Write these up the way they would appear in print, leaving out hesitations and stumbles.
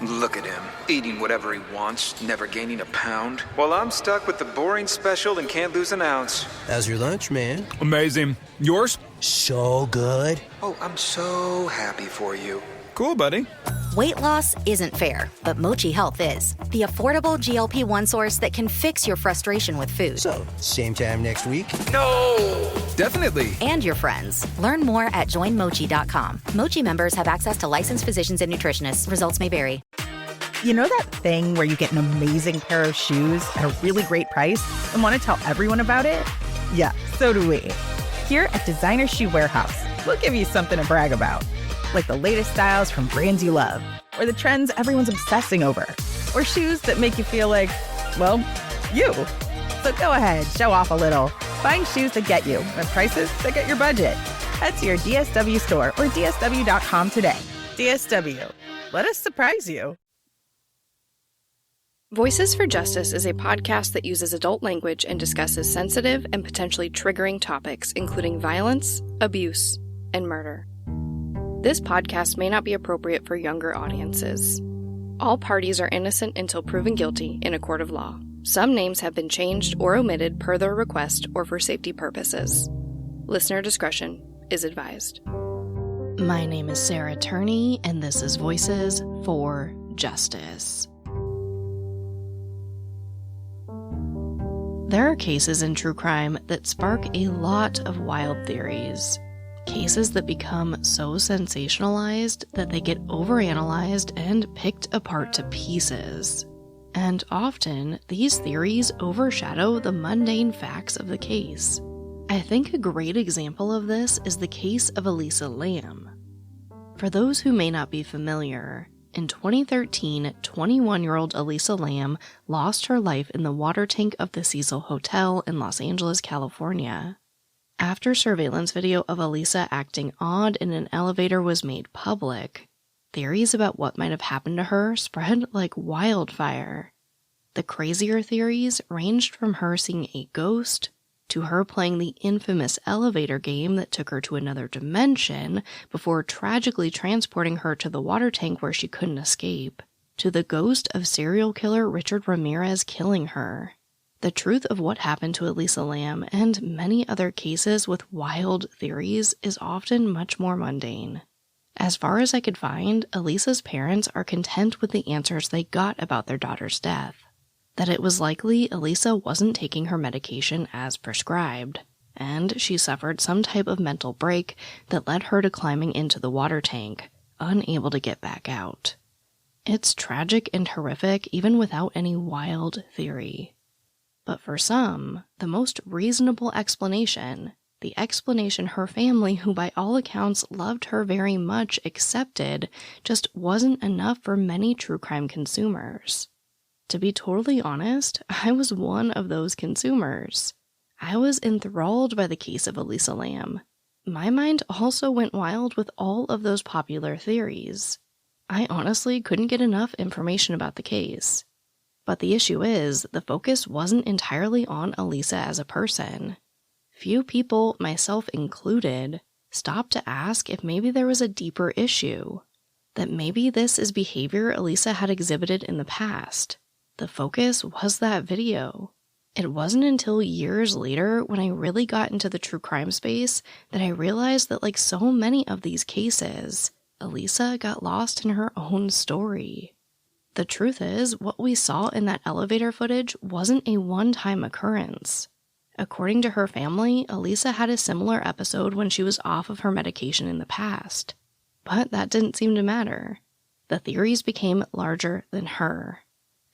Look at him, eating whatever he wants, never gaining a pound. While I'm stuck with the boring special and can't lose an ounce. How's your lunch, man? Amazing. Yours? So good. Oh, I'm so happy for you. Cool, buddy. Weight loss isn't fair, but Mochi Health is. The affordable GLP-1 source that can fix your frustration with food. So, same time next week? No! Definitely. And your friends. Learn more at joinmochi.com. Mochi members have access to licensed physicians and nutritionists. Results may vary. You know that thing where you get an amazing pair of shoes at a really great price and want to tell everyone about it? Yeah, so do we. Here at Designer Shoe Warehouse, we'll give you something to brag about. Like the latest styles from brands you love, or the trends everyone's obsessing over, or shoes that make you feel like, well, you. So go ahead, show off a little. Find shoes that get you at prices that get your budget. Head to your DSW store or DSW.com today. DSW. Let us surprise you. Voices for Justice is a podcast that uses adult language and discusses sensitive and potentially triggering topics, including violence, abuse, and murder. This podcast may not be appropriate for younger audiences. All parties are innocent until proven guilty in a court of law. Some names have been changed or omitted per their request or for safety purposes. Listener discretion is advised. My name is Sarah Turney, and this is Voices for Justice. There are cases in true crime that spark a lot of wild theories. Cases that become so sensationalized that they get overanalyzed and picked apart to pieces. And often, these theories overshadow the mundane facts of the case. I think a great example of this is the case of Elisa Lam. For those who may not be familiar, in 2013, 21-year-old Elisa Lam lost her life in the water tank of the Cecil Hotel in Los Angeles, California. After surveillance video of Elisa acting odd in an elevator was made public, theories about what might have happened to her spread like wildfire. The crazier theories ranged from her seeing a ghost, to her playing the infamous elevator game that took her to another dimension before tragically transporting her to the water tank where she couldn't escape, to the ghost of serial killer Richard Ramirez killing her. The truth of what happened to Elisa Lam and many other cases with wild theories is often much more mundane. As far as I could find, Elisa's parents are content with the answers they got about their daughter's death. That it was likely Elisa wasn't taking her medication as prescribed, and she suffered some type of mental break that led her to climbing into the water tank, unable to get back out. It's tragic and horrific even without any wild theory. But for some, the most reasonable explanation, the explanation her family, who by all accounts loved her very much, accepted, just wasn't enough for many true crime consumers. To be totally honest, I was one of those consumers. I was enthralled by the case of Elisa Lam. My mind also went wild with all of those popular theories. I honestly couldn't get enough information about the case. But the issue is, the focus wasn't entirely on Elisa as a person. Few people, myself included, stopped to ask if maybe there was a deeper issue. That maybe this is behavior Elisa had exhibited in the past. The focus was that video. It wasn't until years later, when I really got into the true crime space, that I realized that like so many of these cases, Elisa got lost in her own story. The truth is, what we saw in that elevator footage wasn't a one-time occurrence. According to her family, Elisa had a similar episode when she was off of her medication in the past. But that didn't seem to matter. The theories became larger than her.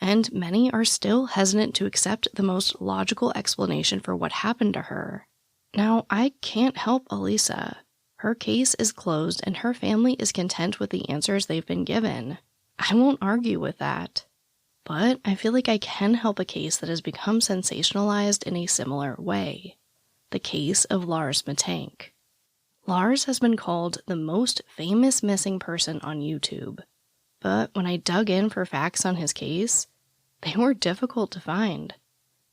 And many are still hesitant to accept the most logical explanation for what happened to her. Now, I can't help Elisa. Her case is closed and her family is content with the answers they've been given. I won't argue with that. But I feel like I can help a case that has become sensationalized in a similar way. The case of Lars Mittank. Lars has been called the most famous missing person on YouTube. But when I dug in for facts on his case, they were difficult to find.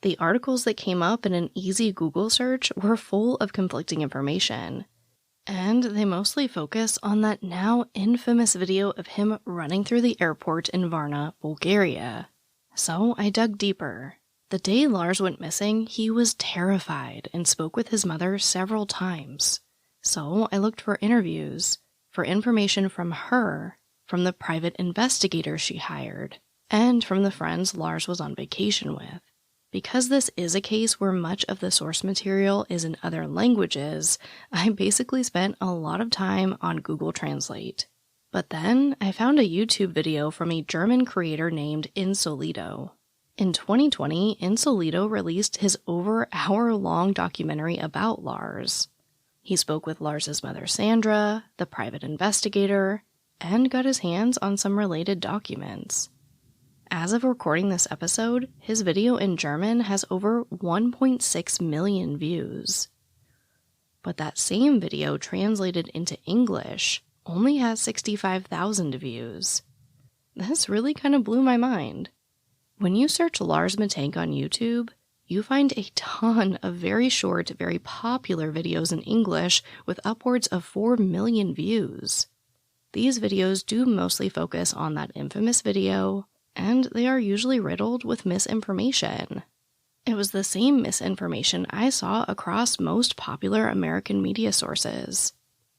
The articles that came up in an easy Google search were full of conflicting information. And they mostly focus on that now infamous video of him running through the airport in Varna, Bulgaria. So I dug deeper. The day Lars went missing, he was terrified and spoke with his mother several times. So I looked for interviews, for information from her, from the private investigator she hired, and from the friends Lars was on vacation with. Because this is a case where much of the source material is in other languages, I basically spent a lot of time on Google Translate. But then I found a YouTube video from a German creator named Insolito. In 2020, Insolito released his over-hour-long documentary about Lars. He spoke with Lars's mother Sandra, the private investigator, and got his hands on some related documents. As of recording this episode, his video in German has over 1.6 million views. But that same video translated into English only has 65,000 views. This really kind of blew my mind. When you search Lars Mittank on YouTube, you find a ton of very short, very popular videos in English with upwards of 4 million views. These videos do mostly focus on that infamous video, and they are usually riddled with misinformation. It was the same misinformation I saw across most popular American media sources.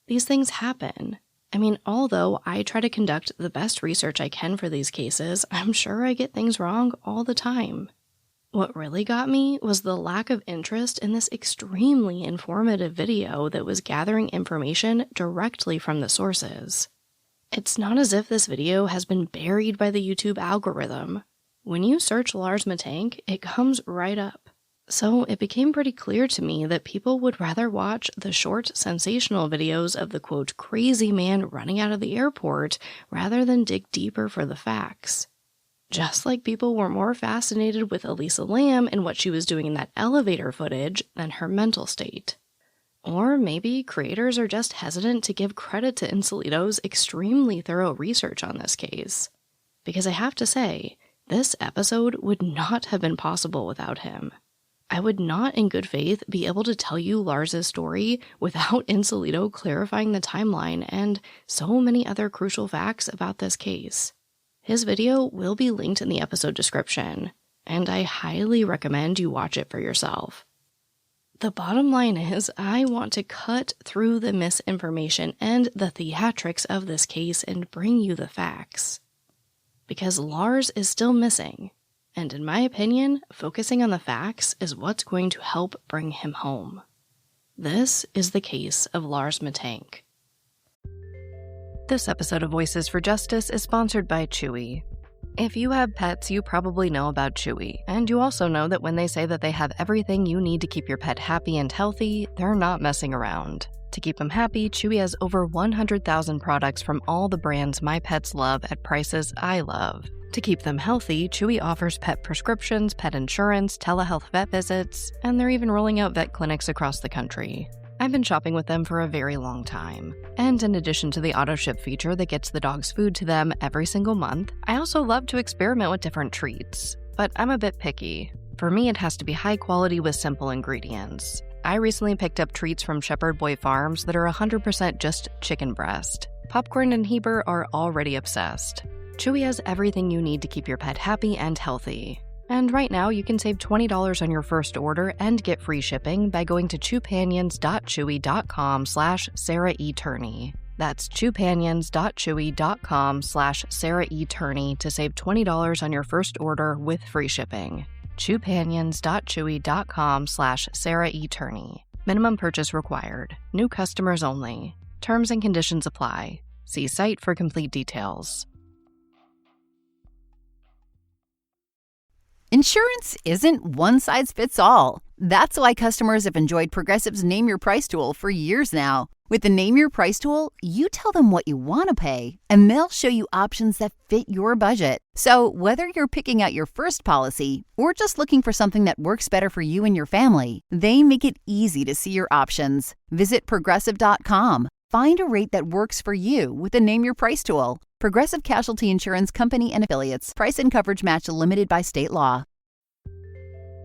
These things happen. I mean, although I try to conduct the best research I can for these cases, I'm sure I get things wrong all the time. What really got me was the lack of interest in this extremely informative video that was gathering information directly from the sources. It's not as if this video has been buried by the YouTube algorithm. When you search Lars Mittank, it comes right up. So it became pretty clear to me that people would rather watch the short, sensational videos of the quote, crazy man running out of the airport rather than dig deeper for the facts. Just like people were more fascinated with Elisa Lam and what she was doing in that elevator footage than her mental state. Or maybe creators are just hesitant to give credit to Insolito's extremely thorough research on this case. Because I have to say, this episode would not have been possible without him. I would not in good faith be able to tell you Lars's story without Insolito clarifying the timeline and so many other crucial facts about this case. His video will be linked in the episode description, and I highly recommend you watch it for yourself. The bottom line is, I want to cut through the misinformation and the theatrics of this case and bring you the facts. Because Lars is still missing, and in my opinion, focusing on the facts is what's going to help bring him home. This is the case of Lars Mittank. This episode of Voices for Justice is sponsored by Chewy. If you have pets, you probably know about Chewy, and you also know that when they say that they have everything you need to keep your pet happy and healthy, they're not messing around. To keep them happy, Chewy has over 100,000 products from all the brands my pets love at prices I love. To keep them healthy, Chewy offers pet prescriptions, pet insurance, telehealth vet visits, and they're even rolling out vet clinics across the country. I've been shopping with them for a very long time. And in addition to the auto-ship feature that gets the dog's food to them every single month, I also love to experiment with different treats. But I'm a bit picky. For me, it has to be high quality with simple ingredients. I recently picked up treats from Shepherd Boy Farms that are 100% just chicken breast. Popcorn and Heber are already obsessed. Chewy has everything you need to keep your pet happy and healthy. And right now, you can save $20 on your first order and get free shipping by going to chewpanions.chewy.com/Sarah E. Turney. That's chewpanions.chewy.com/Sarah E. Turney to save $20 on your first order with free shipping. chewpanions.chewy.com/Sarah E. Turney. Minimum purchase required. New customers only. Terms and conditions apply. See site for complete details. Insurance isn't one size fits all. That's why customers have enjoyed Progressive's Name Your Price tool for years now. With the Name Your Price tool, you tell them what you want to pay, and they'll show you options that fit your budget. So whether you're picking out your first policy or just looking for something that works better for you and your family, they make it easy to see your options. Visit Progressive.com. Find a rate that works for you with the Name Your Price tool. Progressive Casualty Insurance Company and Affiliates. Price and coverage match limited by state law.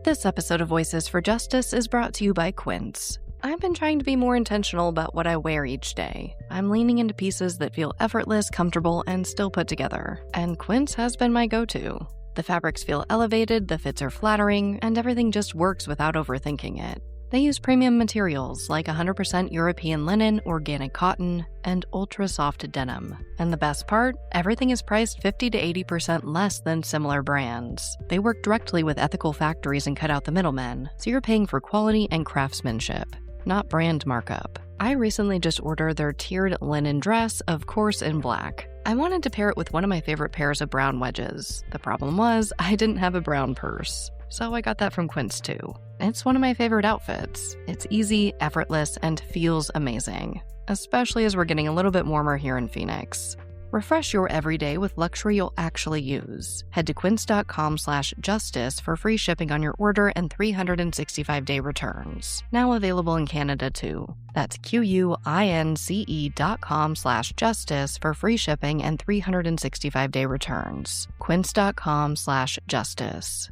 This episode of Voices for Justice is brought to you by Quince. I've been trying to be more intentional about what I wear each day. I'm leaning into pieces that feel effortless, comfortable, and still put together, and Quince has been my go-to. The fabrics feel elevated, the fits are flattering, and everything just works without overthinking it. They use premium materials like 100% European linen, organic cotton, and ultra-soft denim. And the best part? Everything is priced 50 to 80% less than similar brands. They work directly with ethical factories and cut out the middlemen, so you're paying for quality and craftsmanship, not brand markup. I recently just ordered their tiered linen dress, of course in black. I wanted to pair it with one of my favorite pairs of brown wedges. The problem was, I didn't have a brown purse, so I got that from Quince too. It's one of my favorite outfits. It's easy, effortless, and feels amazing, especially as we're getting a little bit warmer here in Phoenix. Refresh your everyday with luxury you'll actually use. Head to quince.com/justice for free shipping on your order and 365-day returns. Now available in Canada too. That's QUINCE.com/justice for free shipping and 365-day returns. Quince.com/justice.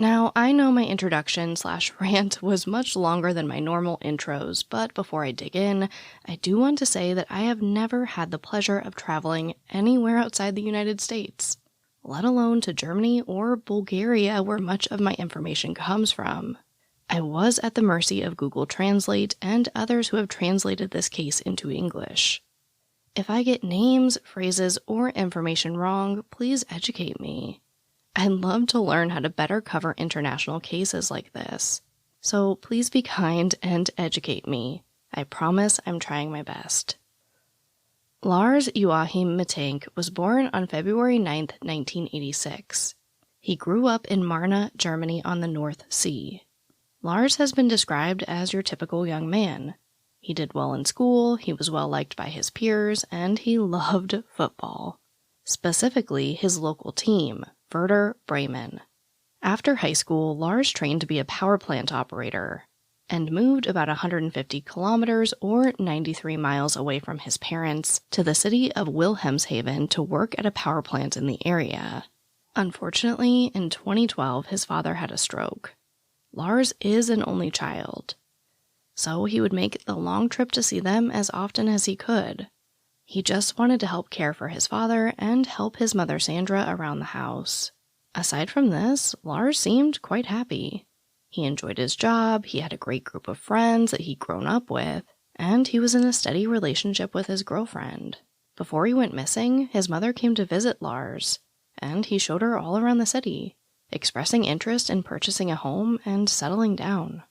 Now, I know my introduction/rant was much longer than my normal intros, but before I dig in, I do want to say that I have never had the pleasure of traveling anywhere outside the United States, let alone to Germany or Bulgaria, where much of my information comes from. I was at the mercy of Google Translate and others who have translated this case into English. If I get names, phrases, or information wrong, please educate me. I'd love to learn how to better cover international cases like this. So please be kind and educate me. I promise I'm trying my best. Lars Joachim Mittank was born on February 9, 1986. He grew up in Varna, Germany on the North Sea. Lars has been described as your typical young man. He did well in school, he was well liked by his peers, and he loved football. Specifically, his local team, Werder Bremen. After high school, Lars trained to be a power plant operator and moved about 150 kilometers or 93 miles away from his parents to the city of Wilhelmshaven to work at a power plant in the area. Unfortunately, in 2012, his father had a stroke. Lars is an only child, so he would make the long trip to see them as often as he could. He just wanted to help care for his father and help his mother Sandra around the house. Aside from this, Lars seemed quite happy. He enjoyed his job, he had a great group of friends that he'd grown up with, and he was in a steady relationship with his girlfriend. Before he went missing, his mother came to visit Lars, and he showed her all around the city, expressing interest in purchasing a home and settling down.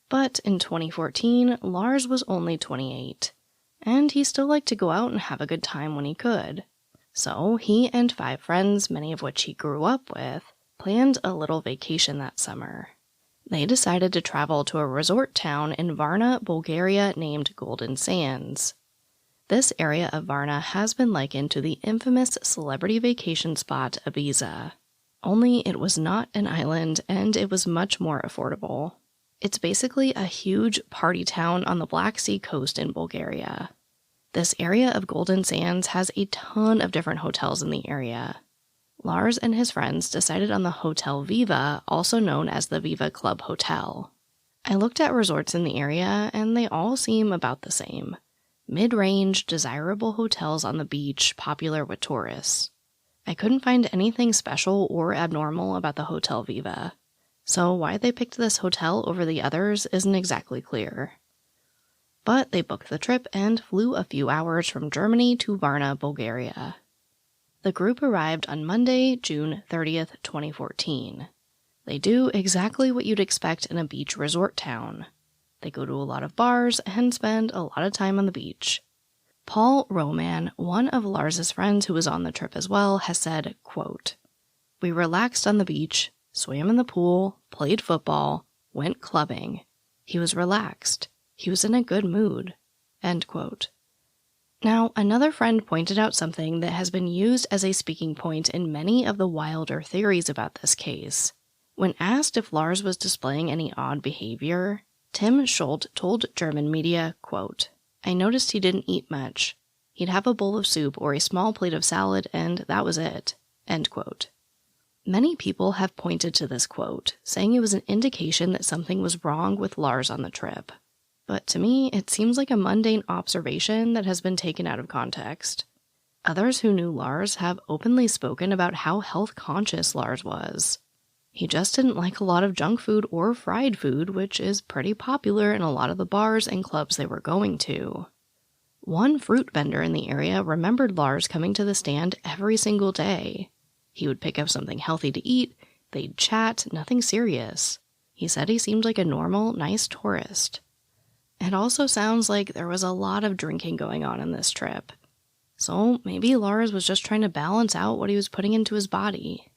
But in 2014, Lars was only 28. And he still liked to go out and have a good time when he could. So he and 5 friends, many of which he grew up with, planned a little vacation that summer. They decided to travel to a resort town in Varna, Bulgaria named Golden Sands. This area of Varna has been likened to the infamous celebrity vacation spot Ibiza. Only it was not an island and it was much more affordable. It's basically a huge party town on the Black Sea coast in Bulgaria. This area of Golden Sands has a ton of different hotels in the area. Lars and his friends decided on the Hotel Viva, also known as the Viva Club Hotel. I looked at resorts in the area, and they all seem about the same. Mid-range, desirable hotels on the beach, popular with tourists. I couldn't find anything special or abnormal about the Hotel Viva. So why they picked this hotel over the others isn't exactly clear. But they booked the trip and flew a few hours from Germany to Varna, Bulgaria. The group arrived on Monday, June 30th, 2014. They do exactly what you'd expect in a beach resort town. They go to a lot of bars and spend a lot of time on the beach. Paul Roman, one of Lars's friends who was on the trip as well, has said, quote, "We relaxed on the beach, swam in the pool, played football, went clubbing. He was relaxed. He was in a good mood." End quote. Now, another friend pointed out something that has been used as a speaking point in many of the wilder theories about this case. When asked if Lars was displaying any odd behavior, Tim Schult told German media, quote, "I noticed he didn't eat much. He'd have a bowl of soup or a small plate of salad, and that was it." End quote. Many people have pointed to this quote, saying it was an indication that something was wrong with Lars on the trip. But to me, it seems like a mundane observation that has been taken out of context. Others who knew Lars have openly spoken about how health-conscious Lars was. He just didn't like a lot of junk food or fried food, which is pretty popular in a lot of the bars and clubs they were going to. One fruit vendor in the area remembered Lars coming to the stand every single day. He would pick up something healthy to eat, they'd chat, nothing serious. He said he seemed like a normal, nice tourist. It also sounds like there was a lot of drinking going on in this trip. So maybe Lars was just trying to balance out what he was putting into his body.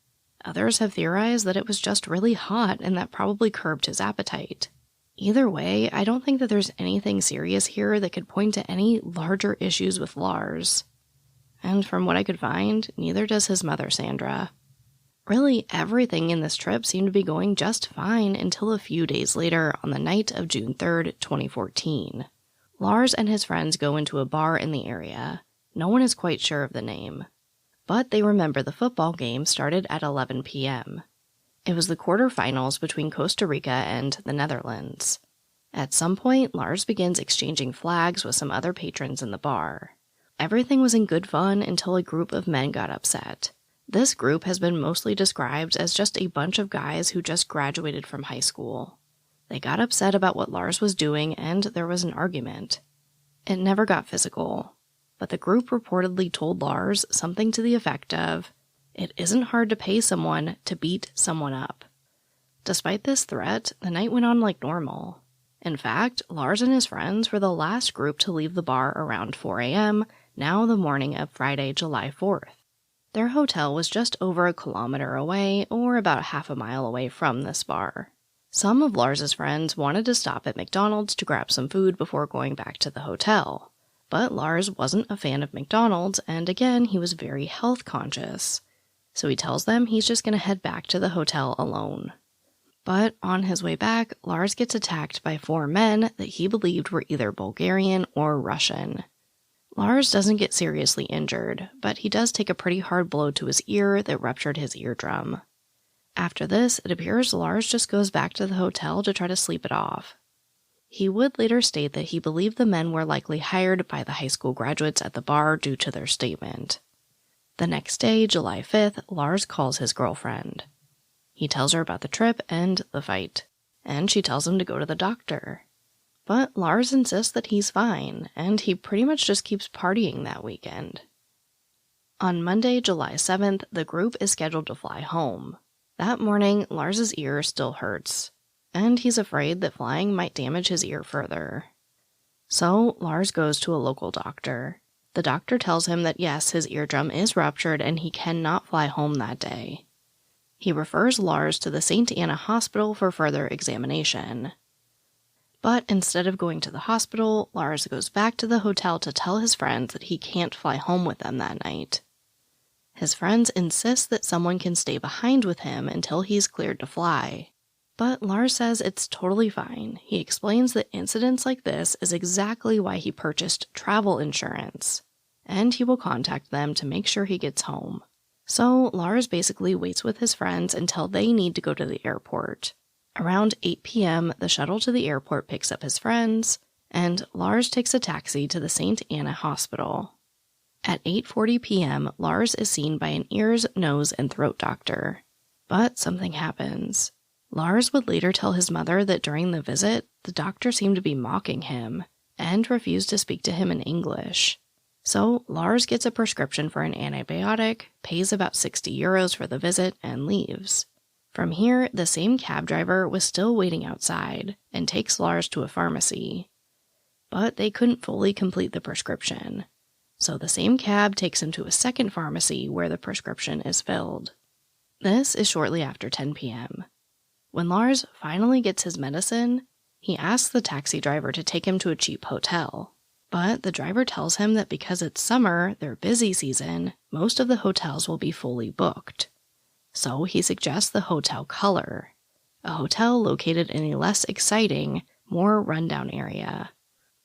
Others have theorized that it was just really hot and that probably curbed his appetite. Either way, I don't think that there's anything serious here that could point to any larger issues with Lars. And from what I could find, neither does his mother, Sandra. Really, everything in this trip seemed to be going just fine until a few days later on the night of June 3rd, 2014. Lars and his friends go into a bar in the area. No one is quite sure of the name. But they remember the football game started at 11 p.m. It was the quarterfinals between Costa Rica and the Netherlands. At some point, Lars begins exchanging flags with some other patrons in the bar. Everything was in good fun until a group of men got upset. This group has been mostly described as just a bunch of guys who just graduated from high school. They got upset about what Lars was doing and there was an argument. It never got physical, but the group reportedly told Lars something to the effect of, "It isn't hard to pay someone to beat someone up." Despite this threat, the night went on like normal. In fact, Lars and his friends were the last group to leave the bar around 4 a.m., now the morning of Friday, July 4th. Their hotel was just over a kilometer away, or about half a mile away from this bar. Some of Lars's friends wanted to stop at McDonald's to grab some food before going back to the hotel. But Lars wasn't a fan of McDonald's, and again, he was very health conscious. So he tells them he's just going to head back to the hotel alone. But on his way back, Lars gets attacked by 4 men that he believed were either Bulgarian or Russian. Lars doesn't get seriously injured, but he does take a pretty hard blow to his ear that ruptured his eardrum. After this, it appears Lars just goes back to the hotel to try to sleep it off. He would later state that he believed the men were likely hired by the high school graduates at the bar due to their statement. The next day, July 5th, Lars calls his girlfriend. He tells her about the trip and the fight, and she tells him to go to the doctor. But Lars insists that he's fine, and he pretty much just keeps partying that weekend. On Monday, July 7th, the group is scheduled to fly home. That morning, Lars's ear still hurts, and he's afraid that flying might damage his ear further. So, Lars goes to a local doctor. The doctor tells him that yes, his eardrum is ruptured and he cannot fly home that day. He refers Lars to the St. Anna Hospital for further examination. But instead of going to the hospital, Lars goes back to the hotel to tell his friends that he can't fly home with them that night. His friends insist that someone can stay behind with him until he's cleared to fly. But Lars says it's totally fine. He explains that incidents like this is exactly why he purchased travel insurance, and he will contact them to make sure he gets home. So Lars basically waits with his friends until they need to go to the airport. Around 8 p.m., the shuttle to the airport picks up his friends, and Lars takes a taxi to the St. Anna Hospital. At 8:40 p.m., Lars is seen by an ears, nose, and throat doctor. But something happens. Lars would later tell his mother that during the visit, the doctor seemed to be mocking him and refused to speak to him in English. So Lars gets a prescription for an antibiotic, pays about €60 for the visit, and leaves. From here, the same cab driver was still waiting outside and takes Lars to a pharmacy. But they couldn't fully complete the prescription. So the same cab takes him to a second pharmacy where the prescription is filled. This is shortly after 10 p.m. When Lars finally gets his medicine, he asks the taxi driver to take him to a cheap hotel. But the driver tells him that because it's summer, their busy season, most of the hotels will be fully booked. So he suggests the Hotel Color, a hotel located in a less exciting, more rundown area.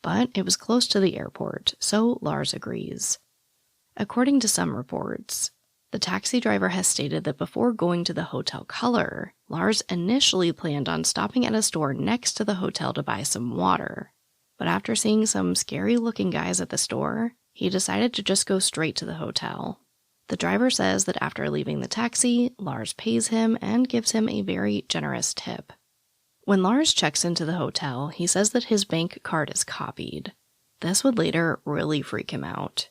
But it was close to the airport, so Lars agrees. According to some reports, The taxi driver has stated that before going to the hotel color, Lars initially planned on stopping at a store next to the hotel to buy some water. But after seeing some scary-looking guys at the store, he decided to just go straight to the hotel. The driver says that after leaving the taxi, Lars pays him and gives him a very generous tip. When Lars checks into the hotel, he says that his bank card is copied. This would later really freak him out.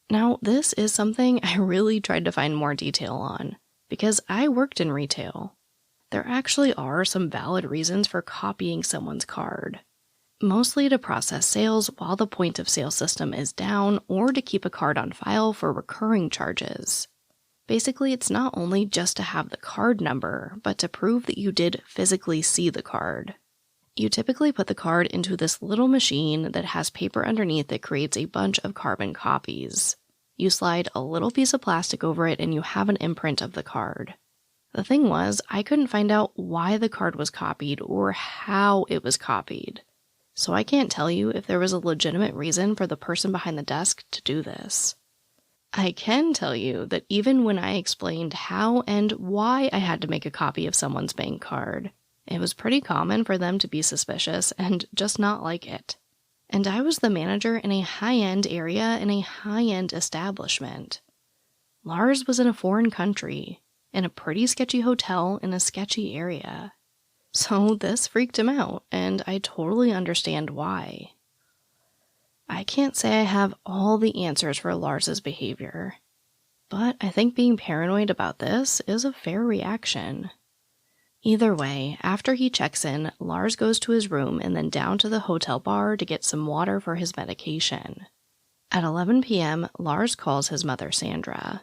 Now, this is something I really tried to find more detail on, because I worked in retail. There actually are some valid reasons for copying someone's card. Mostly to process sales while the point-of-sale system is down, or to keep a card on file for recurring charges. Basically, it's not only just to have the card number, but to prove that you did physically see the card. You typically put the card into this little machine that has paper underneath that creates a bunch of carbon copies. You slide a little piece of plastic over it and you have an imprint of the card. The thing was, I couldn't find out why the card was copied or how it was copied. So I can't tell you if there was a legitimate reason for the person behind the desk to do this. I can tell you that even when I explained how and why I had to make a copy of someone's bank card, it was pretty common for them to be suspicious and just not like it. And I was the manager in a high-end area in a high-end establishment. Lars was in a foreign country, in a pretty sketchy hotel in a sketchy area. So this freaked him out, and I totally understand why. I can't say I have all the answers for Lars's behavior, but I think being paranoid about this is a fair reaction. Either way, after he checks in, Lars goes to his room and then down to the hotel bar to get some water for his medication. At 11 p.m., Lars calls his mother Sandra.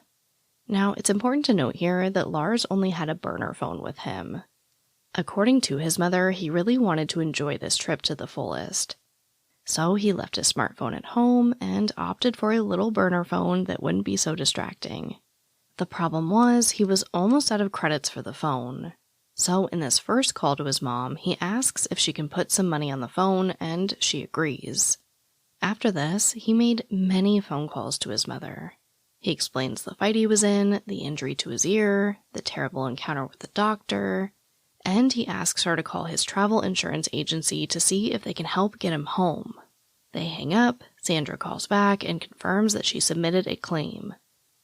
Now, it's important to note here that Lars only had a burner phone with him. According to his mother, he really wanted to enjoy this trip to the fullest. So he left his smartphone at home and opted for a little burner phone that wouldn't be so distracting. The problem was, he was almost out of credits for the phone. So in this first call to his mom, he asks if she can put some money on the phone, and she agrees. After this, he made many phone calls to his mother. He explains the fight he was in, the injury to his ear, the terrible encounter with the doctor, and he asks her to call his travel insurance agency to see if they can help get him home. They hang up, Sandra calls back and confirms that she submitted a claim.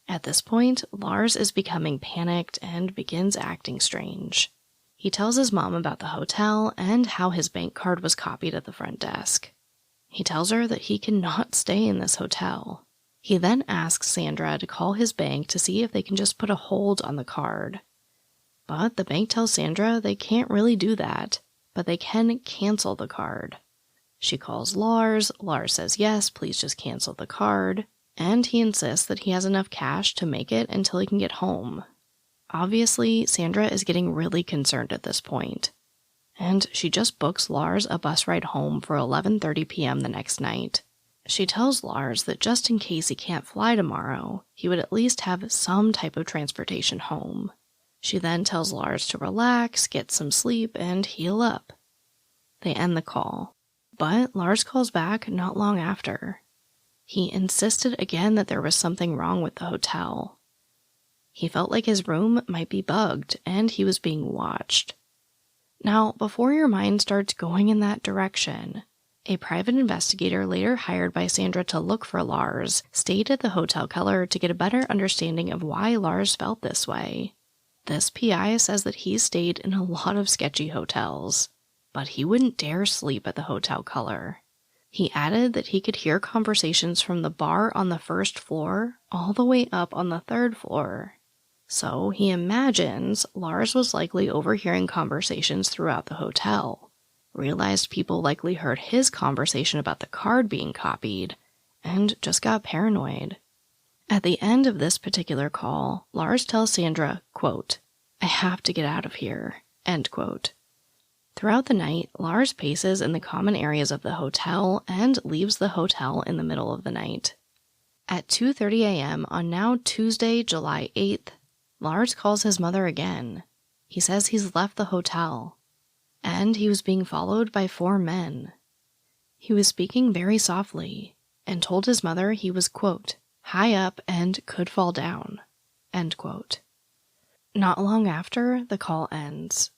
At this point, Lars is becoming panicked and begins acting strange. He tells his mom about the hotel and how his bank card was copied at the front desk. He tells her that he cannot stay in this hotel. He then asks Sandra to call his bank to see if they can just put a hold on the card. But the bank tells Sandra they can't really do that, but they can cancel the card. She calls Lars. Lars says yes, please just cancel the card, and he insists that he has enough cash to make it until he can get home. Obviously, Sandra is getting really concerned at this point, and she just books Lars a bus ride home for 11:30 p.m. the next night. She tells Lars that just in case he can't fly tomorrow, he would at least have some type of transportation home. She then tells Lars to relax, get some sleep, and heal up. They end the call, but Lars calls back not long after. He insisted again that there was something wrong with the hotel. He felt like his room might be bugged, and he was being watched. Now, before your mind starts going in that direction, a private investigator later hired by Sandra to look for Lars stayed at the hotel color to get a better understanding of why Lars felt this way. This PI says that he stayed in a lot of sketchy hotels, but he wouldn't dare sleep at the hotel color. He added that he could hear conversations from the bar on the first floor all the way up on the third floor. So he imagines Lars was likely overhearing conversations throughout the hotel, realized people likely heard his conversation about the card being copied, and just got paranoid. At the end of this particular call, Lars tells Sandra, quote, "I have to get out of here," end quote. Throughout the night, Lars paces in the common areas of the hotel and leaves the hotel in the middle of the night. At 2:30 a.m. on now Tuesday, July 8th, Lars calls his mother again. He says he's left the hotel, and he was being followed by 4 men. He was speaking very softly and told his mother he was, quote, high up and could fall down. End quote. Not long after, the call ends.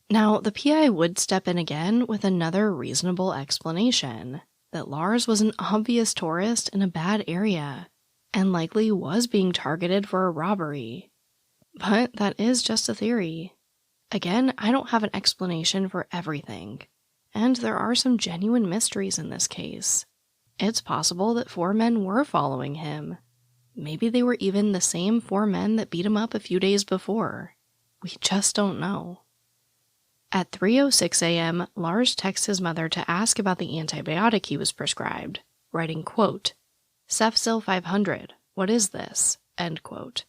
Now, the PI would step in again with another reasonable explanation, that Lars was an obvious tourist in a bad area, and likely was being targeted for a robbery. But that is just a theory. Again, I don't have an explanation for everything, and there are some genuine mysteries in this case. It's possible that 4 men were following him. Maybe they were even the same 4 men that beat him up a few days before. We just don't know. At 3:06 a.m., Lars texts his mother to ask about the antibiotic he was prescribed, writing, quote, Cefzil 500, what is this? End quote.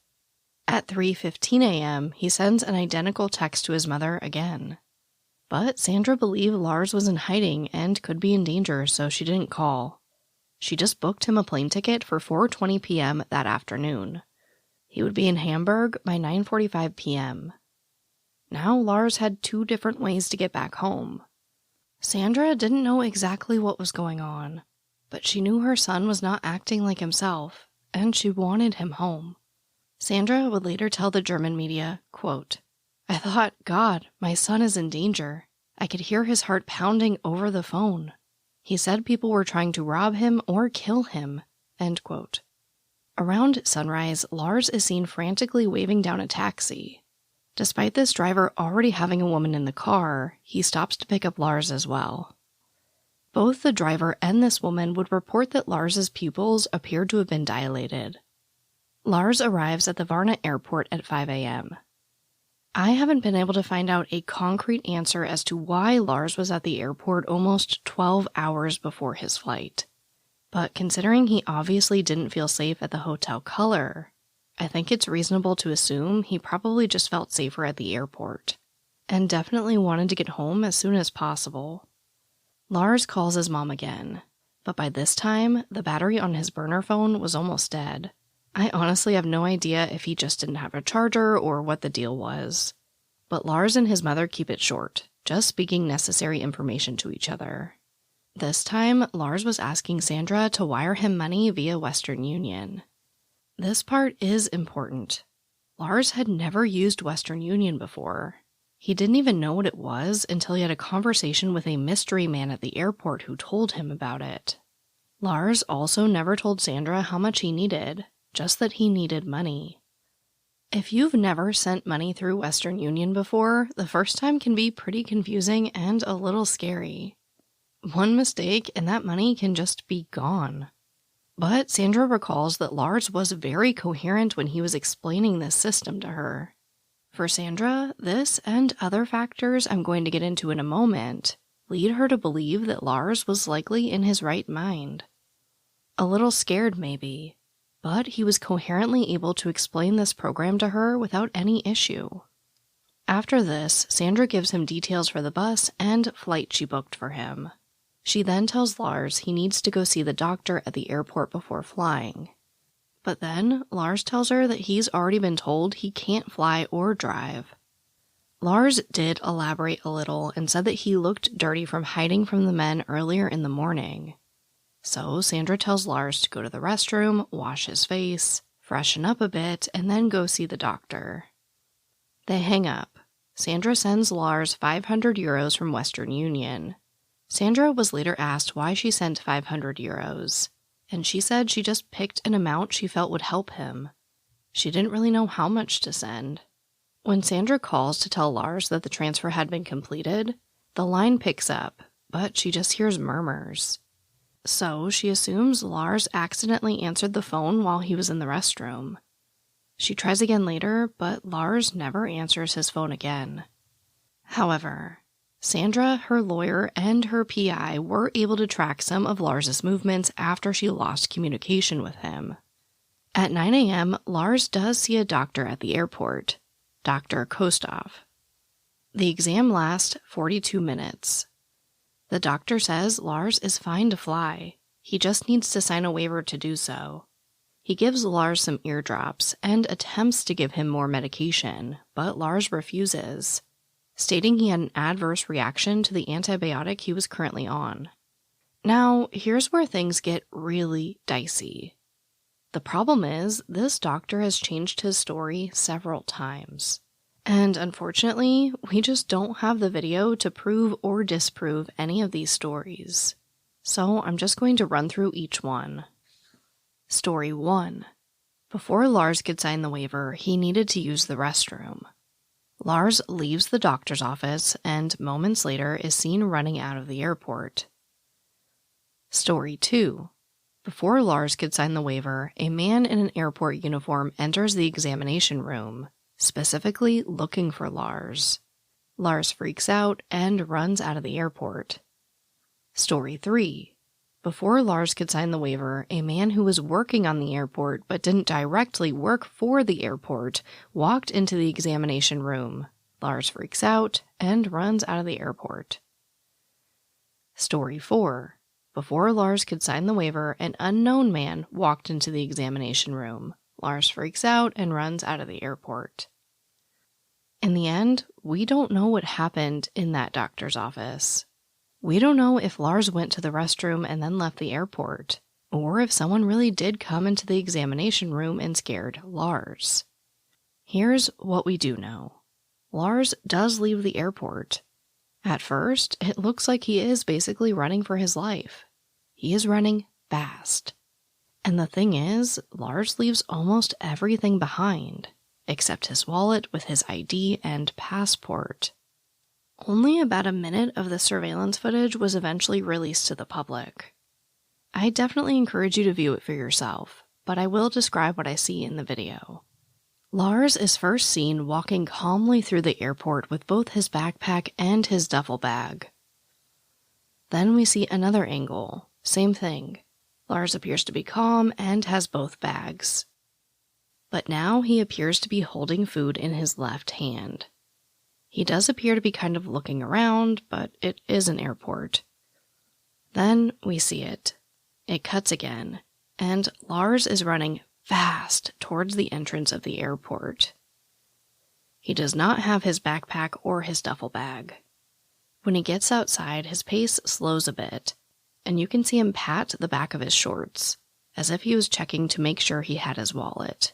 At 3:15 a.m., he sends an identical text to his mother again. But Sandra believed Lars was in hiding and could be in danger, so she didn't call. She just booked him a plane ticket for 4:20 p.m. that afternoon. He would be in Hamburg by 9:45 p.m. Now Lars had 2 different ways to get back home. Sandra didn't know exactly what was going on, but she knew her son was not acting like himself, and she wanted him home. Sandra would later tell the German media, quote, I thought, God, my son is in danger. I could hear his heart pounding over the phone. He said people were trying to rob him or kill him, end quote. Around sunrise, Lars is seen frantically waving down a taxi. Despite this driver already having a woman in the car, he stops to pick up Lars as well. Both the driver and this woman would report that Lars's pupils appeared to have been dilated. Lars arrives at the Varna Airport at 5 a.m. I haven't been able to find out a concrete answer as to why Lars was at the airport almost 12 hours before his flight. But considering he obviously didn't feel safe at the Hotel Color, I think it's reasonable to assume he probably just felt safer at the airport, and definitely wanted to get home as soon as possible. Lars calls his mom again, but by this time, the battery on his burner phone was almost dead. I honestly have no idea if he just didn't have a charger or what the deal was. But Lars and his mother keep it short, just speaking necessary information to each other. This time, Lars was asking Sandra to wire him money via Western Union. This part is important. Lars had never used Western Union before. He didn't even know what it was until he had a conversation with a mystery man at the airport who told him about it. Lars also never told Sandra how much he needed, just that he needed money. If you've never sent money through Western Union before, the first time can be pretty confusing and a little scary. One mistake and that money can just be gone. But Sandra recalls that Lars was very coherent when he was explaining this system to her. For Sandra, this and other factors I'm going to get into in a moment lead her to believe that Lars was likely in his right mind. A little scared maybe, but he was coherently able to explain this program to her without any issue. After this, Sandra gives him details for the bus and flight she booked for him. She then tells Lars he needs to go see the doctor at the airport before flying. But then, Lars tells her that he's already been told he can't fly or drive. Lars did elaborate a little and said that he looked dirty from hiding from the men earlier in the morning. So Sandra tells Lars to go to the restroom, wash his face, freshen up a bit, and then go see the doctor. They hang up. Sandra sends Lars 500 euros from Western Union. Sandra was later asked why she sent 500 euros, and she said she just picked an amount she felt would help him. She didn't really know how much to send. When Sandra calls to tell Lars that the transfer had been completed, the line picks up, but she just hears murmurs. So she assumes Lars accidentally answered the phone while he was in the restroom. She tries again later, but Lars never answers his phone again. However, Sandra, her lawyer, and her PI were able to track some of Lars's movements after she lost communication with him. At 9 a.m., Lars does see a doctor at the airport, Dr. Kostov. The exam lasts 42 minutes. The doctor says Lars is fine to fly. He just needs to sign a waiver to do so. He gives Lars some eardrops and attempts to give him more medication, but Lars refuses, stating he had an adverse reaction to the antibiotic he was currently on. Now, here's where things get really dicey. The problem is, this doctor has changed his story several times. And unfortunately, we just don't have the video to prove or disprove any of these stories. So I'm just going to run through each one. Story 1. Before Lars could sign the waiver, he needed to use the restroom. Lars leaves the doctor's office and moments later is seen running out of the airport. Story 2. Before Lars could sign the waiver, a man in an airport uniform enters the examination room, specifically looking for Lars. Lars freaks out and runs out of the airport. Story 3. Before Lars could sign the waiver, a man who was working on the airport but didn't directly work for the airport walked into the examination room. Lars freaks out and runs out of the airport. Story 4. Before Lars could sign the waiver, an unknown man walked into the examination room. Lars freaks out and runs out of the airport. In the end, we don't know what happened in that doctor's office. We don't know if Lars went to the restroom and then left the airport, or if someone really did come into the examination room and scared Lars. Here's what we do know. Lars does leave the airport. At first, it looks like he is basically running for his life. He is running fast. And the thing is, Lars leaves almost everything behind, except his wallet with his ID and passport. Only about a minute of the surveillance footage was eventually released to the public. I definitely encourage you to view it for yourself, but I will describe what I see in the video. Lars is first seen walking calmly through the airport with both his backpack and his duffel bag. Then we see another angle, same thing. Lars appears to be calm and has both bags. But now he appears to be holding food in his left hand. He does appear to be kind of looking around, but it is an airport. Then we see it. It cuts again, and Lars is running fast towards the entrance of the airport. He does not have his backpack or his duffel bag. When he gets outside, his pace slows a bit, and you can see him pat the back of his shorts, as if he was checking to make sure he had his wallet.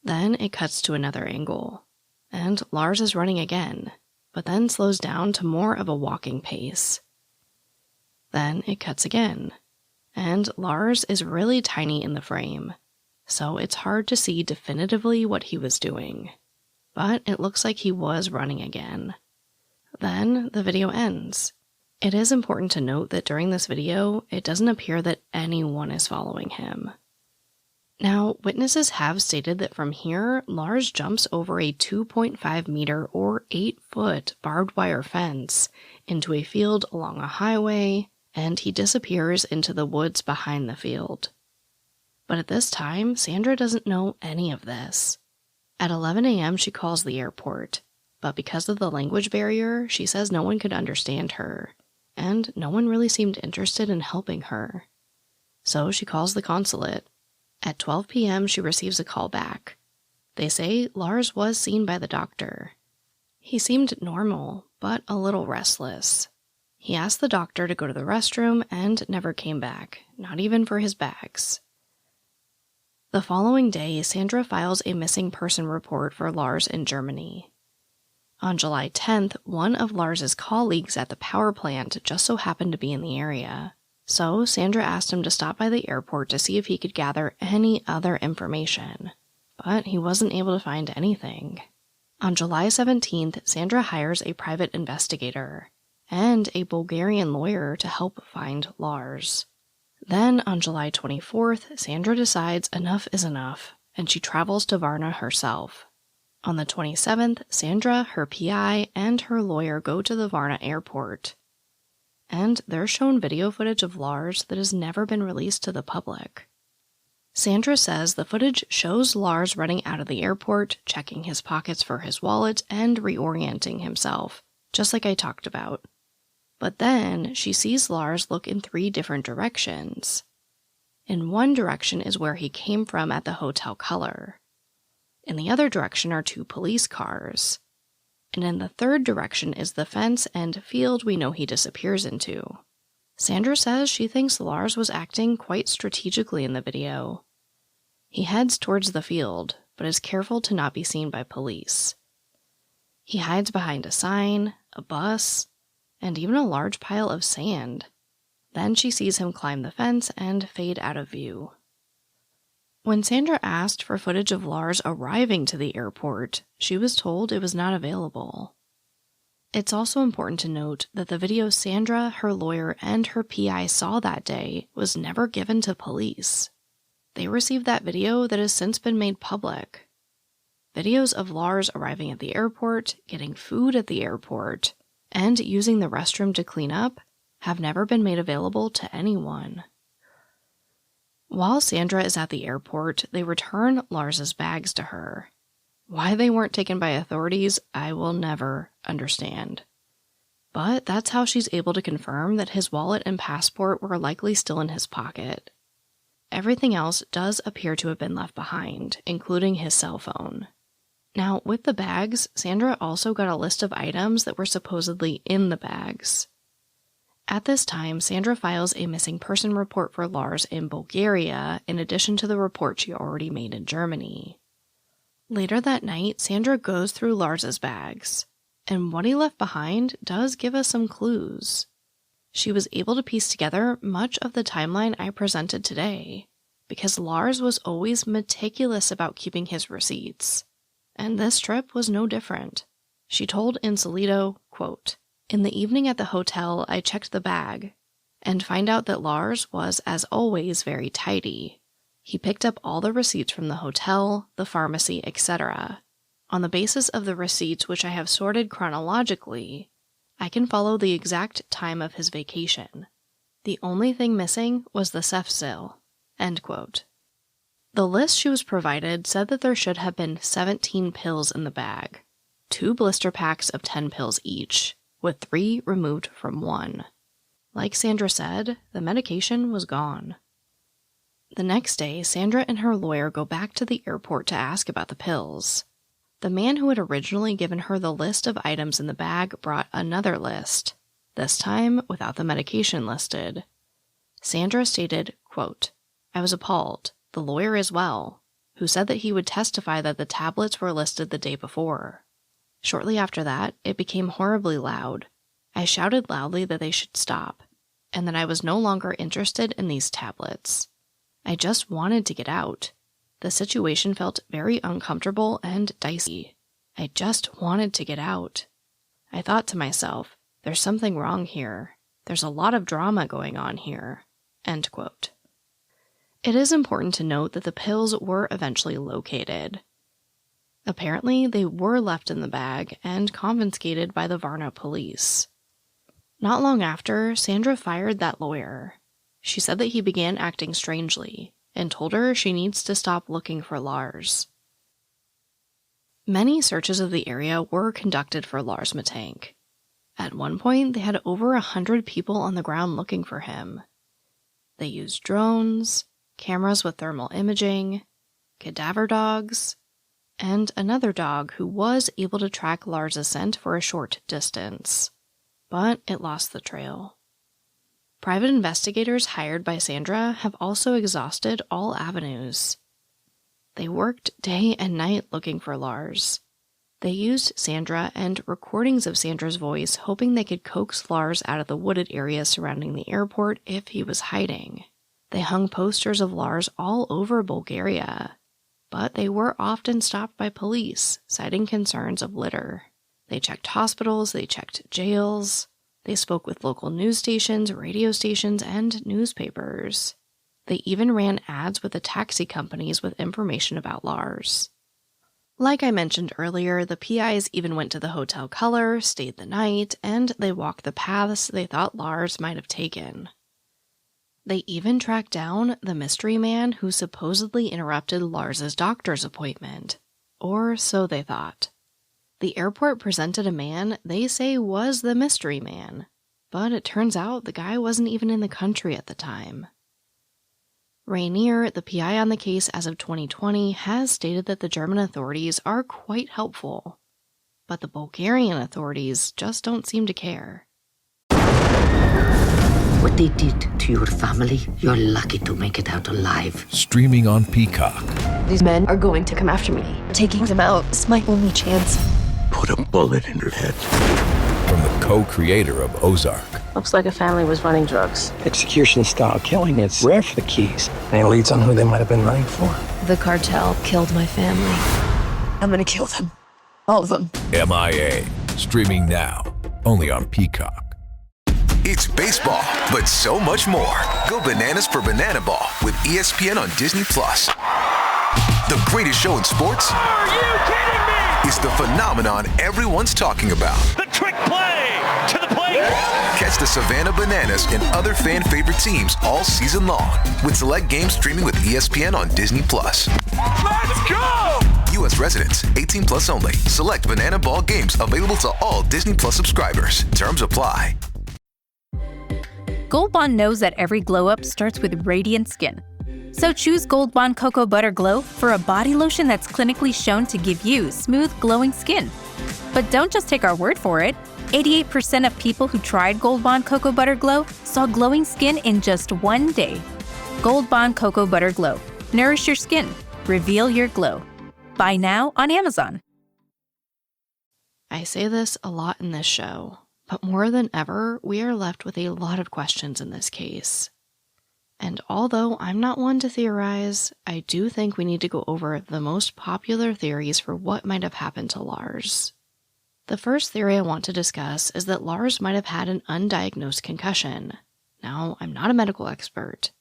Then it cuts to another angle. And Lars is running again, but then slows down to more of a walking pace. Then it cuts again, and Lars is really tiny in the frame, so it's hard to see definitively what he was doing. But it looks like he was running again. Then the video ends. It is important to note that during this video, it doesn't appear that anyone is following him. Now, witnesses have stated that from here, Lars jumps over a 2.5 meter or 8-foot barbed wire fence into a field along a highway, and he disappears into the woods behind the field. But at this time, Sandra doesn't know any of this. At 11 a.m., she calls the airport, but because of the language barrier, she says no one could understand her, and no one really seemed interested in helping her. So she calls the consulate. At 12 p.m., she receives a call back. They say Lars was seen by the doctor. He seemed normal, but a little restless. He asked the doctor to go to the restroom and never came back, not even for his bags. The following day, Sandra files a missing person report for Lars in Germany. On July 10th, one of Lars's colleagues at the power plant just so happened to be in the area. So Sandra asked him to stop by the airport to see if he could gather any other information, but he wasn't able to find anything. On July 17th, Sandra hires a private investigator and a Bulgarian lawyer to help find Lars. Then on July 24th, Sandra decides enough is enough, and she travels to Varna herself. On the 27th, Sandra, her PI, and her lawyer go to the Varna Airport. And they're shown video footage of Lars that has never been released to the public. Sandra says the footage shows Lars running out of the airport, checking his pockets for his wallet, and reorienting himself, just like I talked about. But then she sees Lars look in 3 different directions. In one direction is where he came from at the hotel color. In the other direction are 2 police cars. And in the third direction is the fence and field we know he disappears into. Sandra says she thinks Lars was acting quite strategically in the video. He heads towards the field, but is careful to not be seen by police. He hides behind a sign, a bus, and even a large pile of sand. Then she sees him climb the fence and fade out of view. When Sandra asked for footage of Lars arriving to the airport, she was told it was not available. It's also important to note that the video Sandra, her lawyer, and her PI saw that day was never given to police. They received that video that has since been made public. Videos of Lars arriving at the airport, getting food at the airport, and using the restroom to clean up have never been made available to anyone. While Sandra is at the airport, they return Lars's bags to her. Why they weren't taken by authorities, I will never understand. But that's how she's able to confirm that his wallet and passport were likely still in his pocket. Everything else does appear to have been left behind, including his cell phone. Now, with the bags, Sandra also got a list of items that were supposedly in the bags. At this time, Sandra files a missing person report for Lars in Bulgaria, in addition to the report she already made in Germany. Later that night, Sandra goes through Lars's bags, and what he left behind does give us some clues. She was able to piece together much of the timeline I presented today, because Lars was always meticulous about keeping his receipts, and this trip was no different. She told Insolito, quote, "In the evening at the hotel, I checked the bag, and find out that Lars was, as always, very tidy. He picked up all the receipts from the hotel, the pharmacy, etc. On the basis of the receipts, which I have sorted chronologically, I can follow the exact time of his vacation. The only thing missing was the Cefsil." End quote. The list she was provided said that there should have been 17 pills in the bag, 2 blister packs of 10 pills each, with 3 removed from 1. Like Sandra said, the medication was gone. The next day, Sandra and her lawyer go back to the airport to ask about the pills. The man who had originally given her the list of items in the bag brought another list, this time without the medication listed. Sandra stated, quote, "I was appalled, the lawyer as well, who said that he would testify that the tablets were listed the day before. Shortly after that, it became horribly loud. I shouted loudly that they should stop, and that I was no longer interested in these tablets. I just wanted to get out. The situation felt very uncomfortable and dicey. I just wanted to get out. I thought to myself, there's something wrong here. There's a lot of drama going on here." End quote. It is important to note that the pills were eventually located. Apparently, they were left in the bag and confiscated by the Varna police. Not long after, Sandra fired that lawyer. She said that he began acting strangely, and told her she needs to stop looking for Lars. Many searches of the area were conducted for Lars Mittank. At one point, they had over 100 people on the ground looking for him. They used drones, cameras with thermal imaging, cadaver dogs, and another dog who was able to track Lars' scent for a short distance, but it lost the trail. Private investigators hired by Sandra have also exhausted all avenues. They worked day and night looking for Lars. They used Sandra and recordings of Sandra's voice, hoping they could coax Lars out of the wooded area surrounding the airport if he was hiding. They hung posters of Lars all over Bulgaria, but they were often stopped by police, citing concerns of litter. They checked hospitals, they checked jails. They spoke with local news stations, radio stations, and newspapers. They even ran ads with the taxi companies with information about Lars. Like I mentioned earlier, the PIs even went to the Hotel Color, stayed the night, and they walked the paths they thought Lars might have taken. They even tracked down the mystery man who supposedly interrupted Lars's doctor's appointment. Or so they thought. The airport presented a man they say was the mystery man, but it turns out the guy wasn't even in the country at the time. Rainier, the PI on the case as of 2020, has stated that the German authorities are quite helpful, but the Bulgarian authorities just don't seem to care. What they did to your family, you're lucky to make it out alive. Streaming on Peacock. These men are going to come after me. Taking them out is my only chance. Put a bullet in her head. From the co-creator of Ozark. Looks like a family was running drugs. Execution-style killing, it's rare for the Keys. Any leads on who they might have been running for? The cartel killed my family. I'm gonna kill them. All of them. MIA. Streaming now. Only on Peacock. It's baseball, but so much more. Go bananas for Banana Ball with ESPN on Disney+. The greatest show in sports. Are you kidding me? Is the phenomenon everyone's talking about. The trick play to the plate. Catch the Savannah Bananas and other fan favorite teams all season long with select games streaming with ESPN on Disney+. Let's go! U.S. residents, 18 plus only. Select Banana Ball games available to all Disney Plus subscribers. Terms apply. Gold Bond knows that every glow up starts with radiant skin. So choose Gold Bond Cocoa Butter Glow for a body lotion that's clinically shown to give you smooth, glowing skin. But don't just take our word for it. 88% of people who tried Gold Bond Cocoa Butter Glow saw glowing skin in just 1 day. Gold Bond Cocoa Butter Glow. Nourish your skin. Reveal your glow. Buy now on Amazon. I say this a lot in this show, but more than ever, we are left with a lot of questions in this case. And although I'm not one to theorize, I do think we need to go over the most popular theories for what might have happened to Lars. The first theory I want to discuss is that Lars might have had an undiagnosed concussion. Now, I'm not a medical expert.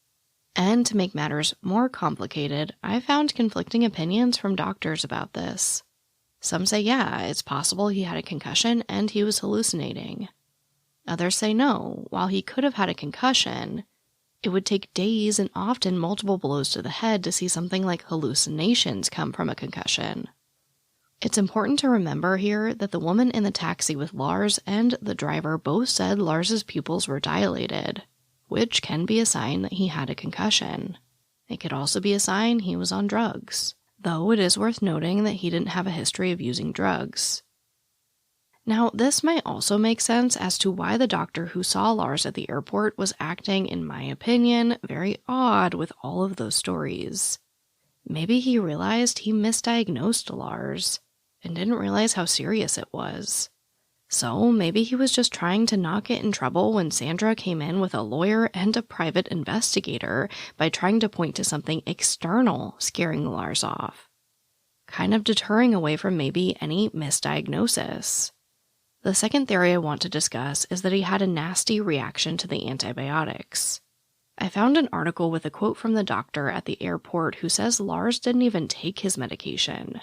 And to make matters more complicated, I found conflicting opinions from doctors about this. Some say, yeah, it's possible he had a concussion and he was hallucinating. Others say no, while he could have had a concussion, it would take days and often multiple blows to the head to see something like hallucinations come from a concussion. It's important to remember here that the woman in the taxi with Lars and the driver both said Lars's pupils were dilated, which can be a sign that he had a concussion. It could also be a sign he was on drugs, though it is worth noting that he didn't have a history of using drugs. Now, this might also make sense as to why the doctor who saw Lars at the airport was acting, in my opinion, very odd with all of those stories. Maybe he realized he misdiagnosed Lars and didn't realize how serious it was. So maybe he was just trying to not get in trouble when Sandra came in with a lawyer and a private investigator by trying to point to something external scaring Lars off, kind of deterring away from maybe any misdiagnosis. The second theory I want to discuss is that he had a nasty reaction to the antibiotics. I found an article with a quote from the doctor at the airport who says Lars didn't even take his medication,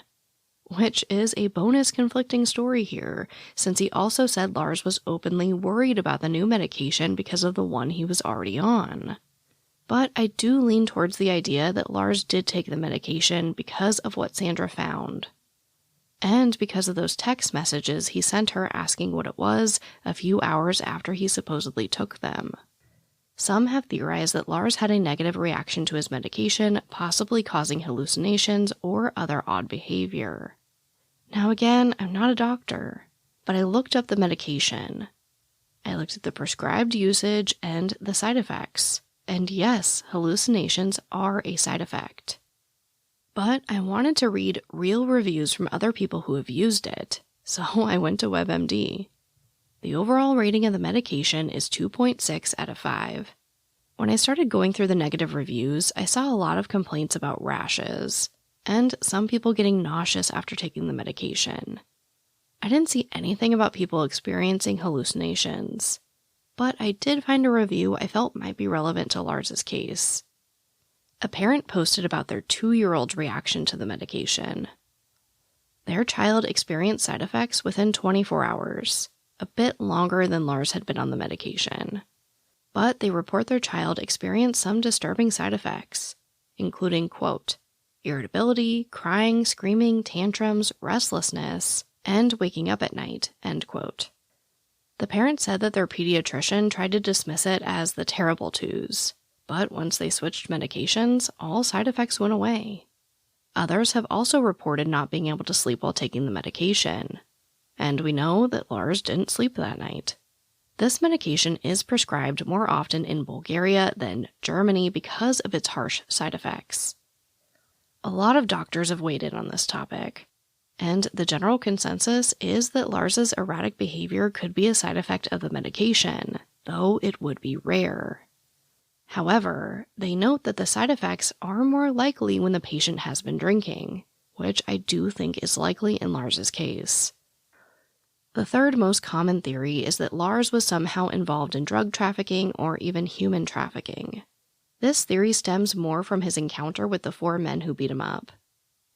which is a bonus conflicting story here, since he also said Lars was openly worried about the new medication because of the one he was already on. But I do lean towards the idea that Lars did take the medication because of what Sandra found, and because of those text messages he sent her asking what it was a few hours after he supposedly took them. Some have theorized that Lars had a negative reaction to his medication, possibly causing hallucinations or other odd behavior. Now again, I'm not a doctor, but I looked up the medication. I looked at the prescribed usage and the side effects, and yes, hallucinations are a side effect. But I wanted to read real reviews from other people who have used it, so I went to WebMD. The overall rating of the medication is 2.6 out of 5. When I started going through the negative reviews, I saw a lot of complaints about rashes, and some people getting nauseous after taking the medication. I didn't see anything about people experiencing hallucinations, but I did find a review I felt might be relevant to Lars's case. A parent posted about their 2-year-old's reaction to the medication. Their child experienced side effects within 24 hours, a bit longer than Lars had been on the medication. But they report their child experienced some disturbing side effects, including, quote, irritability, crying, screaming, tantrums, restlessness, and waking up at night, end quote. The parent said that their pediatrician tried to dismiss it as the terrible twos, but once they switched medications, all side effects went away. Others have also reported not being able to sleep while taking the medication, and we know that Lars didn't sleep that night. This medication is prescribed more often in Bulgaria than Germany because of its harsh side effects. A lot of doctors have weighed in on this topic, and the general consensus is that Lars's erratic behavior could be a side effect of the medication, though it would be rare. However, they note that the side effects are more likely when the patient has been drinking, which I do think is likely in Lars's case. The third most common theory is that Lars was somehow involved in drug trafficking or even human trafficking. This theory stems more from his encounter with the 4 men who beat him up.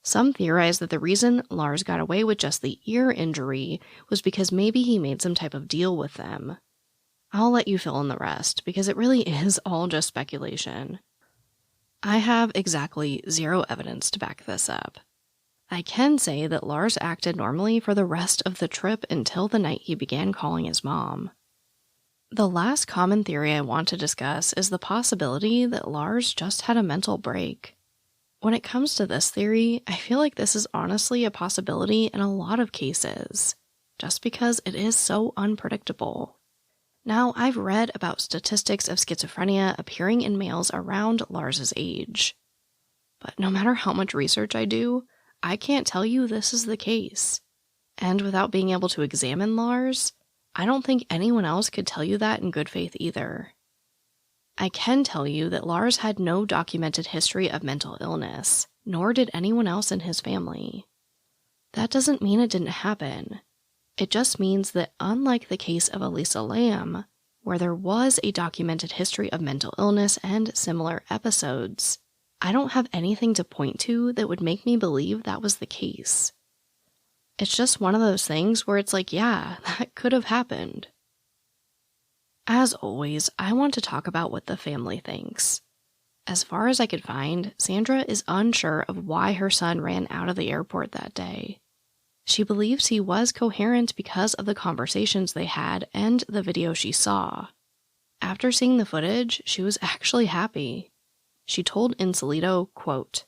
Some theorize that the reason Lars got away with just the ear injury was because maybe he made some type of deal with them. I'll let you fill in the rest, because it really is all just speculation. I have exactly 0 evidence to back this up. I can say that Lars acted normally for the rest of the trip until the night he began calling his mom. The last common theory I want to discuss is the possibility that Lars just had a mental break. When it comes to this theory, I feel like this is honestly a possibility in a lot of cases, just because it is so unpredictable. Now, I've read about statistics of schizophrenia appearing in males around Lars's age. But no matter how much research I do, I can't tell you this is the case. And without being able to examine Lars, I don't think anyone else could tell you that in good faith either. I can tell you that Lars had no documented history of mental illness, nor did anyone else in his family. That doesn't mean it didn't happen. It just means that unlike the case of Elisa Lam, where there was a documented history of mental illness and similar episodes, I don't have anything to point to that would make me believe that was the case. It's just one of those things where it's like, yeah, that could have happened. As always, I want to talk about what the family thinks. As far as I could find, Sandra is unsure of why her son ran out of the airport that day. She believes he was coherent because of the conversations they had and the video she saw. After seeing the footage, she was actually happy. She told Insolito, quote,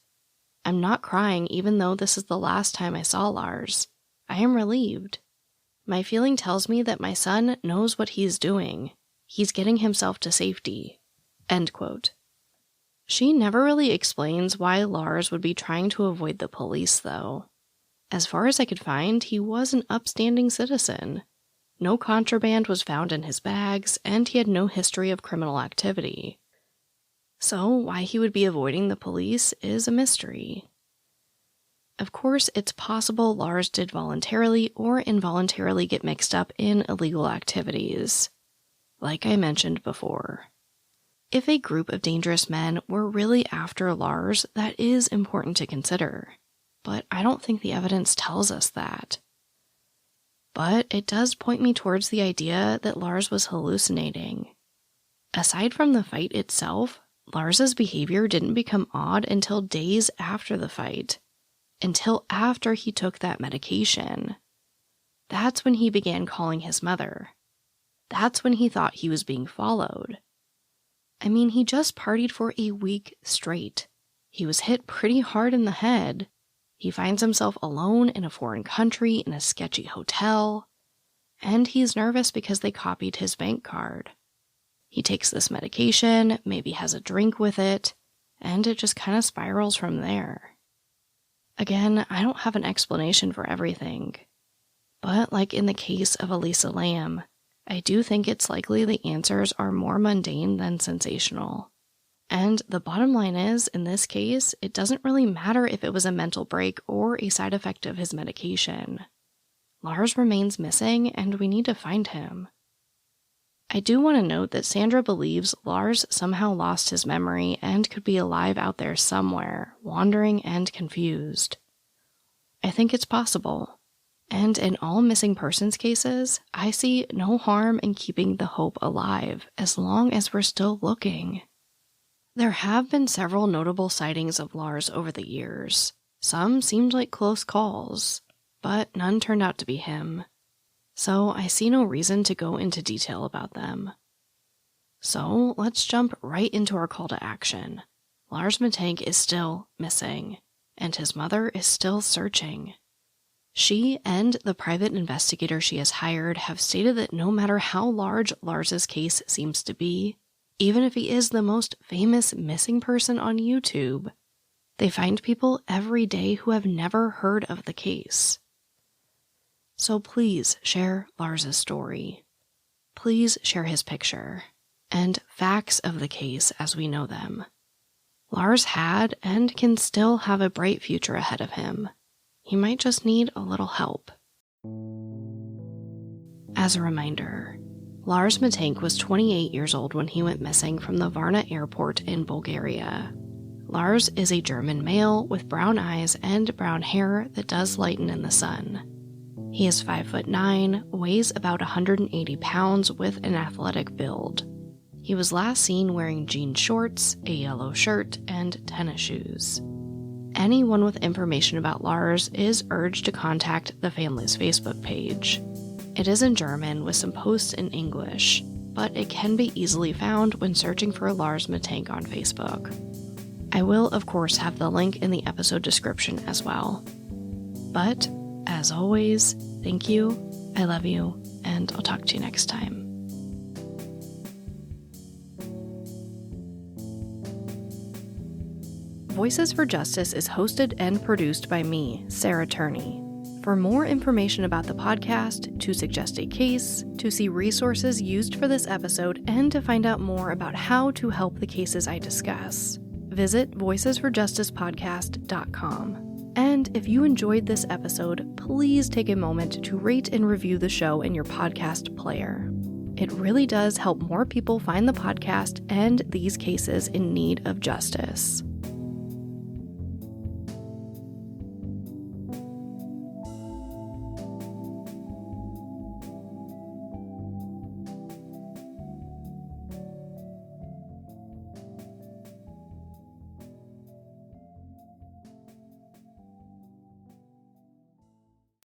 "I'm not crying even though this is the last time I saw Lars. I am relieved. My feeling tells me that my son knows what he's doing. He's getting himself to safety." End quote. She never really explains why Lars would be trying to avoid the police, though. As far as I could find, he was an upstanding citizen. No contraband was found in his bags, and he had no history of criminal activity. So why he would be avoiding the police is a mystery. Of course, it's possible Lars did voluntarily or involuntarily get mixed up in illegal activities, like I mentioned before. If a group of dangerous men were really after Lars, that is important to consider, but I don't think the evidence tells us that. But it does point me towards the idea that Lars was hallucinating. Aside from the fight itself, Lars's behavior didn't become odd until days after the fight, until after he took that medication. That's when he began calling his mother. That's when he thought he was being followed. I mean, he just partied for a week straight. He was hit pretty hard in the head. He finds himself alone in a foreign country in a sketchy hotel, and he's nervous because they copied his bank card. He takes this medication, maybe has a drink with it, and it just kind of spirals from there. Again, I don't have an explanation for everything, but like in the case of Elisa Lam, I do think it's likely the answers are more mundane than sensational. And the bottom line is, in this case, it doesn't really matter if it was a mental break or a side effect of his medication. Lars remains missing, and we need to find him. I do want to note that Sandra believes Lars somehow lost his memory and could be alive out there somewhere, wandering and confused. I think it's possible. And in all missing persons cases, I see no harm in keeping the hope alive as long as we're still looking. There have been several notable sightings of Lars over the years. Some seemed like close calls, but none turned out to be him. So I see no reason to go into detail about them. So let's jump right into our call to action. Lars Mittank is still missing, and his mother is still searching. She and the private investigator she has hired have stated that no matter how large Lars's case seems to be, even if he is the most famous missing person on YouTube, they find people every day who have never heard of the case. So please share Lars's story. Please share his picture and facts of the case as we know them. Lars had and can still have a bright future ahead of him. He might just need a little help. As a reminder, Lars Mittank was 28 years old when he went missing from the Varna Airport in Bulgaria. Lars is a German male with brown eyes and brown hair that does lighten in the sun. He is 5'9", weighs about 180 pounds with an athletic build. He was last seen wearing jean shorts, a yellow shirt, and tennis shoes. Anyone with information about Lars is urged to contact the family's Facebook page. It is in German with some posts in English, but it can be easily found when searching for Lars Mittank on Facebook. I will, of course, have the link in the episode description as well. But, as always, thank you, I love you, and I'll talk to you next time. Voices for Justice is hosted and produced by me, Sarah Turney. For more information about the podcast, to suggest a case, to see resources used for this episode, and to find out more about how to help the cases I discuss, visit voicesforjusticepodcast.com. And if you enjoyed this episode, please take a moment to rate and review the show in your podcast player. It really does help more people find the podcast and these cases in need of justice.